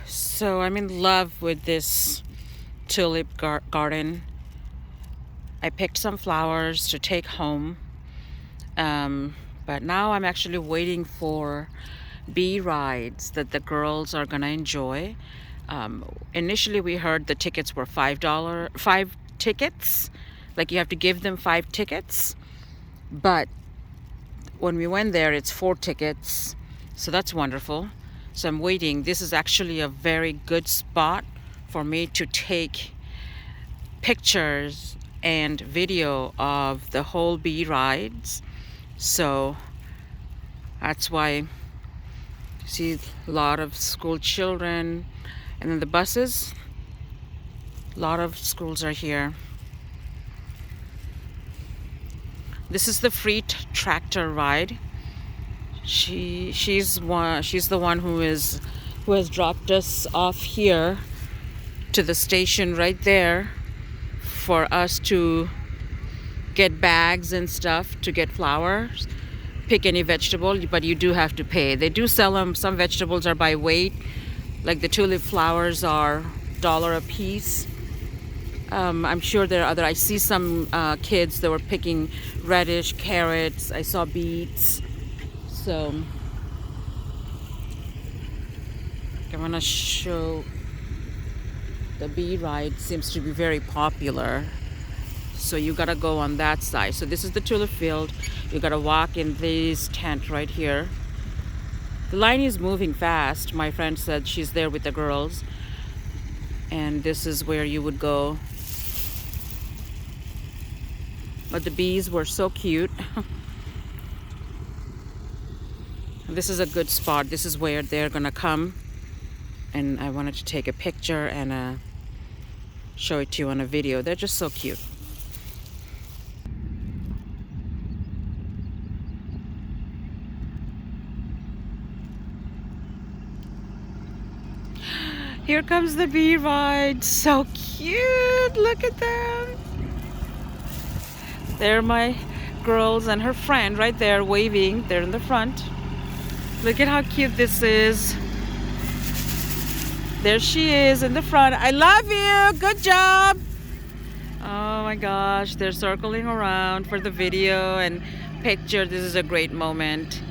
So I'm in love with this tulip garden. I picked some flowers to take home, um, but now I'm actually waiting for bee rides that the girls are gonna enjoy. Initially, we heard the tickets were $5, 5 tickets, like you have to give them 5 tickets. But when we went there, it's 4 tickets, so that's wonderful. So I'm waiting. This is actually a very good spot for me to take pictures and video of the whole bee rides. So that's why you see a lot of school children, and then the buses. A lot of schools are here. This is the free tractor ride. She's the one who has dropped us off here to the station right there for us to get bags and stuff, to get flowers, pick any vegetable, but you do have to pay. They do sell them. Some vegetables are by weight, like the tulip flowers are $1 a piece. I'm sure there are other. I see some kids that were picking radish, carrots. I saw beets. So I'm gonna show the bee ride. Seems to be very popular. So you gotta go on that side. So this is the tulip field. You gotta walk in this tent right here. The line is moving fast. My friend said she's there with the girls. And this is where you would go. But the bees were so cute. This is a good spot. This is where they're gonna come. And I wanted to take a picture and show it to you on a video. They're just so cute. Here comes the bee ride. So cute. Look at them. They're my girls and her friend right there waving. They're in the front. Look at how cute this is. There she is in the front. I love you. Good job. Oh my gosh. They're circling around for the video and picture. This is a great moment.